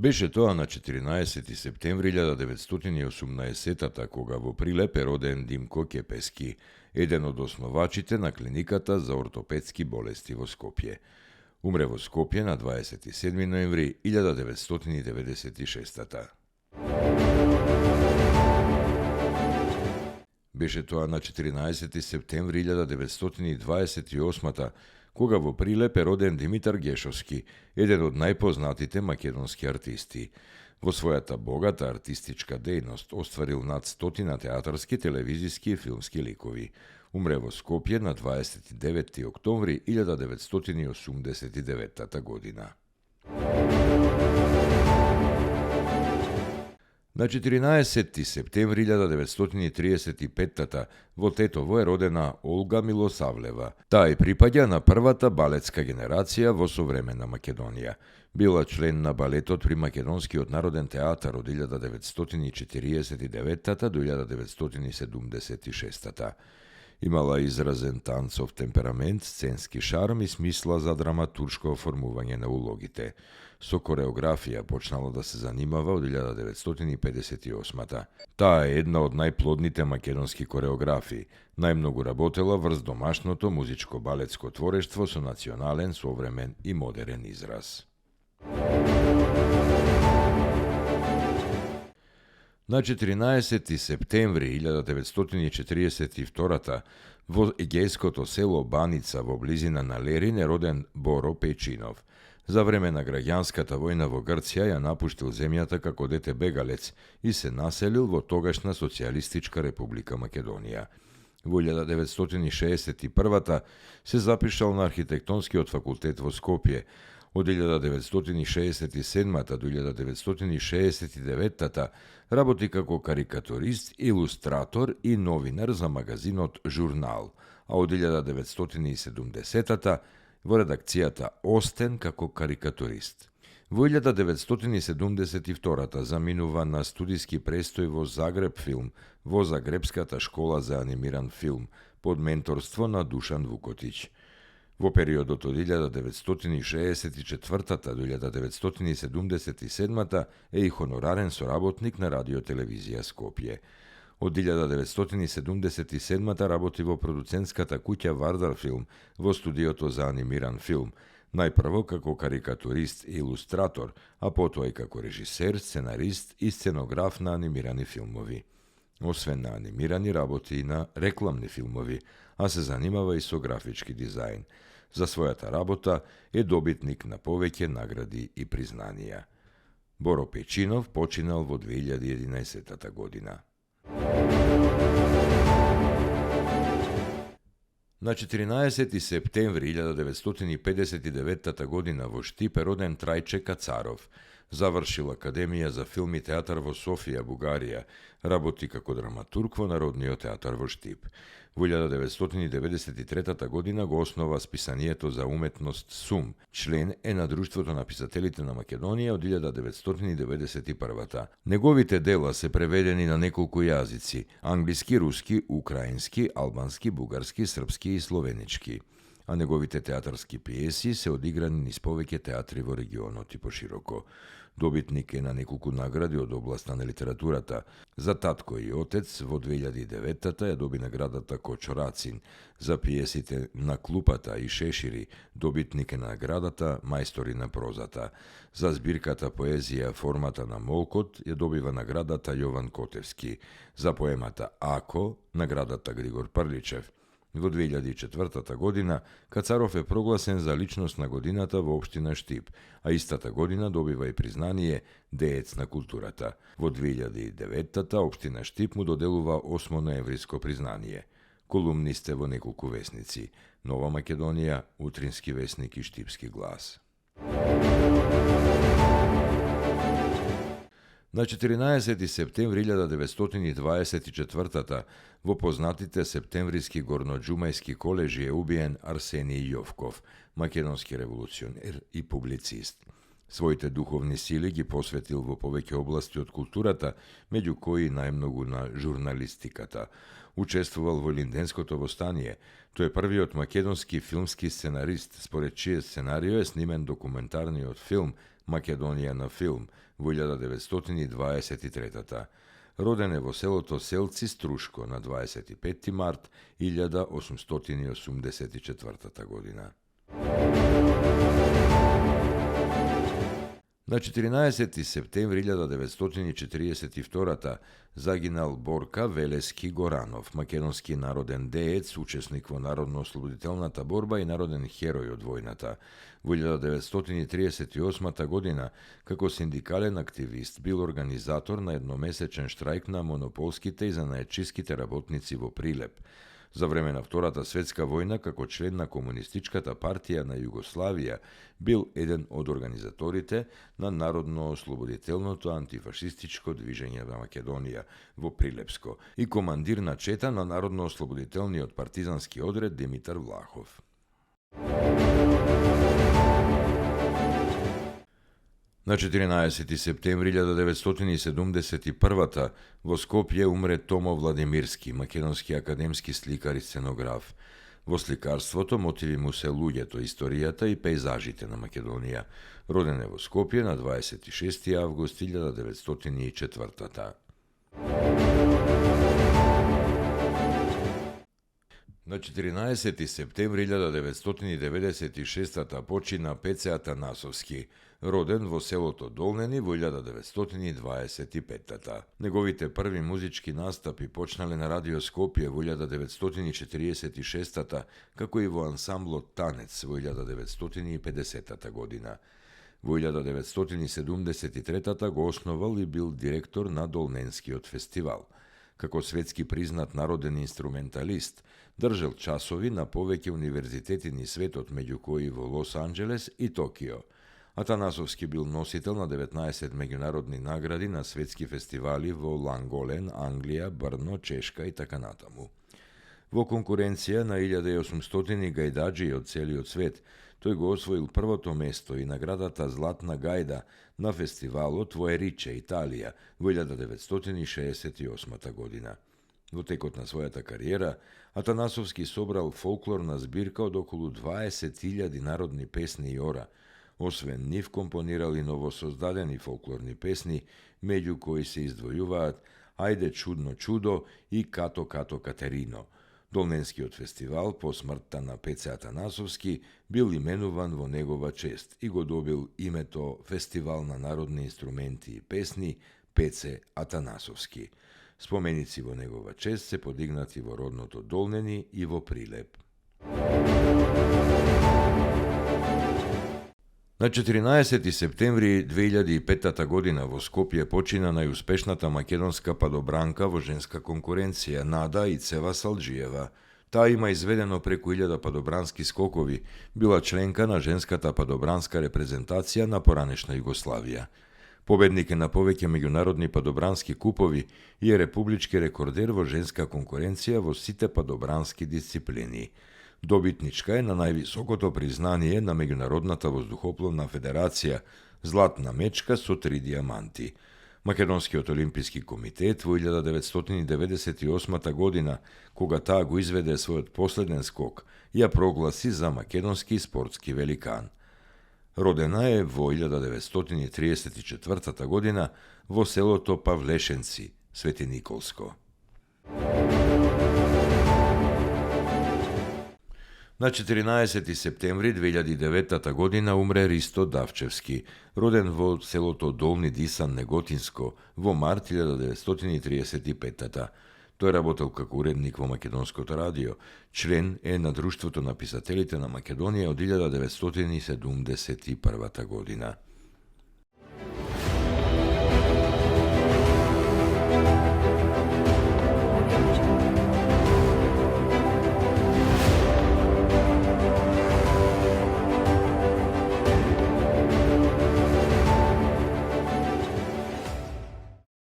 Беше тоа на 14 септември 1918 кога во Прилеп е роден Димко Кепески, еден од основачите на клиниката за ортопедски болести во Скопје. Умре во Скопје на 27 ноември 1996. Беше тоа на 14 септември 1928 кога во Прилеп е роден Димитар Гешовски, еден од најпознатите македонски артисти. Во својата богата артистичка дејност остварил над 100 театарски, телевизиски и филмски ликови. Умре во Скопје на 29 октомври 1989 година. На 14 септември 1935 во Тетово е родена Олга Милосавлева. Таа припаѓа на првата балетска генерација во современа Македонија. Била член на балетот при Македонскиот народен театар од 1949 до 1976. Имала изразен танцов темперамент, сценски шарм и смисла за драматуршко оформување на улогите. Со кореографија почнала да се занимава од 1958. Таа е една од најплодните македонски кореографи. Најмногу работела врз домашното музичко-балетско творештво со национален, современ и модерен израз. На 14 септември 1942 во егејското село Баница во близина на Лерин е роден Боро Печинов. За време на граѓанската војна во Грција ја напуштил земјата како дете бегалец и се населил во тогашна Социјалистичка република Македонија. Во 1961 се запишал на архитектонскиот факултет во Скопје. Од 1967 до 1969 работи како карикатурист, илустратор и новинар за магазинот Журнал, а од 1970 во редакцијата Остен како карикатурист. Во 1972 заминува на студиски престој во Загреб филм, во Загребската школа за анимиран филм, под менторство на Душан Вукотиќ. Во периодот од 1964 до 1977 е и хонорарен соработник на Радиотелевизија Скопје. Од 1977 работи во продуцентската куќа Вардар филм, во студиото за анимиран филм, најпрво како карикатурист и илустратор, а потоа и како режисер, сценарист и сценограф на анимирани филмови. Освен на анимирани работи и на рекламни филмови, а се занимава и со графички дизајн. За својата работа е добитник на повеќе награди и признанија. Боро Печинов починал во 2011 година. На 14 септември 1959 година во Штип е роден Трајче Кацаров. Завршил Академија за филм и театар во Софија, Бугарија. Работи како драматург во Народниот театар во Штип. Во 1993 година го основа списанието за уметност СУМ. Член е на Друштвото на писателите на Македонија од 1991. Неговите дела се преведени на неколку јазици: англиски, руски, украински, албански, бугарски, српски и словенички. А неговите театарски пиеси се одиграни низ повеќе театри во регионот и пошироко. Добитник е на неколку награди од областа на литературата. За Татко и отец во 2009 ја доби наградата Кочорацин. За пиесите На клупата и Шешири добитник е на наградата Мајстори на прозата. За збирката поезија Формата на молкот ја добива наградата Јован Котевски. За поемата Ако наградата Григор Прличев. Во 2004 година Кацаров е прогласен за личност на годината во општина Штип, а истата година добива и признание Деец на културата. Во 2009 општина Штип му доделува 8 ноемвриско признание. Колумнист е во неколку весници: Нова Македонија, Утрински весник и Штипски глас. На 14 септември 1924 во познатите септемвриски горноџумајски колежи е убиен Арсенија Јовков, македонски револуционер и публицист. Своите духовни сили ги посветил во повеќе области од културата, меѓу кои најмногу на журналистиката. Учествувал во Линденското востание. Тој е првиот македонски филмски сценарист, според чие сценарио е снимен документарниот филм Македонија на филм во 1923-та. Роден е во селото Селци Струшко на 25 март 1884 година. На 14 септември 1942 загинал Борка Велески Горанов, македонски народен деец, учесник во народно-ослободителната борба и народен херој од војната. Во 1938 година, како синдикален активист, бил организатор на едномесечен штрајк на монополските и занаетчиските работници во Прилеп. За време на Втората светска војна, како член на Комунистичката партија на Југославија, бил еден од организаторите на Народно-ослободителното антифашистичко движење на Македонија во Прилепско и командир на чета на Народно-ослободителниот партизански одред Димитар Влахов. На 14 септември 1971 во Скопје умре Томо Владимирски, македонски академски сликар и сценограф. Во сликарството мотиви му се луѓето, историјата и пейзажите на Македонија. Роден е во Скопје на 26 август 1904. На 14 септември 1996 почина Пеце Атанасовски, роден во селото Долнени во 1925. Неговите први музички настапи почнале на Радио Скопје во 1946 како и во ансамблот Танец во 1950 година. Во 1973 го основал и бил директор на Долненскиот фестивал. Како светски признат народен инструменталист, држал часови на повеќе универзитети низ светот, меѓу кои во Лос Анџелес и Токио. Атанасовски бил носител на 19 меѓународни награди на светски фестивали во Ланголен, Англија, Брно, Чешка и така натаму. Во конкуренција на 1800 гајдаджи од целиот свет, тој го освоил првото место и наградата Златна гајда на фестивалот во Ериче, Италија, во 1968 година. Во текот на својата кариера, Атанасовски собрал фолклорна збирка од околу 20.000 народни песни и ора. Освен нив компонирал и новосоздадени фолклорни песни, меѓу кои се издвојуваат Ајде чудно чудо и Като Като Катерино. Долненскиот фестивал по смртта на Пеце Атанасовски бил именуван во негова чест и го добил името Фестивал на народни инструменти и песни Пеце Атанасовски. Споменици во негова чест се подигнати во родното Долнени и во Прилеп. На 14 септември 2005 година во Скопје почина најуспешната македонска падобранка во женска конкуренција Нада Ицева Салџиева. Таа има изведено преку 1000 падобрански скокови, била членка на женската падобранска репрезентација на поранешна Југославија. Победник е на повеќе меѓународни падобрански купови и е републички рекордер во женска конкуренција во сите падобрански дисциплини. Добитничка е на највисокото признание на Меѓународната воздухопловна федерација Златна мечка со 3 дијаманти. Македонскиот олимписки комитет во 1998 година, кога таа го изведе својот последен скок, ја прогласи за македонски спортски великан. Родена е во 1934 година во селото Павлешенци, Свети Николско. На 14 септември 2009 година умре Ристо Давчевски, роден во селото Долни Дисан, Неготинско, во март 1935. Тој работел како уредник во Македонското радио, член е на Друштвото на писателите на Македонија од 1971 година.